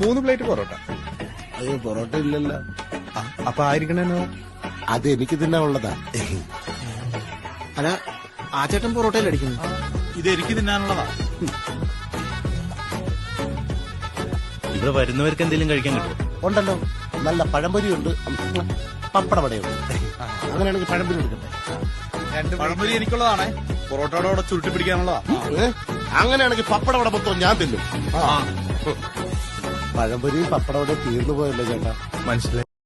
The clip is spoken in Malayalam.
3 പ്ലേറ്റ് പൊറോട്ട. അയ്യോ പൊറോട്ട ഇല്ലല്ലോ. അപ്പൊ ആയിരിക്കണോ? അത് എനിക്ക് തിന്നാനുള്ളതാ. അല്ല ആ ചേട്ടൻ പൊറോട്ടയിൽ അടിക്കുന്നു. ഇത് എനിക്ക് തിന്നാനുള്ളതാ. ഇവിടെ വരുന്നവർക്ക് എന്തെങ്കിലും കഴിക്കാൻ കിട്ടുമോ? ഉണ്ടല്ലോ, നല്ല പഴംപൊരിയുണ്ട്, പപ്പടവടയുണ്ട്. അങ്ങനെയാണെങ്കിൽ പഴംപൊരി എടുക്കട്ടെ. പഴംപൊരി എനിക്കുള്ളതാണേ, പൊറോട്ടയുടെ കൂടെ ചുരുട്ടി പിടിക്കാനുള്ളതാ. അങ്ങനെയാണെങ്കിൽ പപ്പടവട മൊത്തം ഞാൻ തിന്നും. പഴംപൊരിയും പപ്പടവടയും തീർന്നു പോയല്ലോ ചേട്ടാ. മനസ്സിലായി.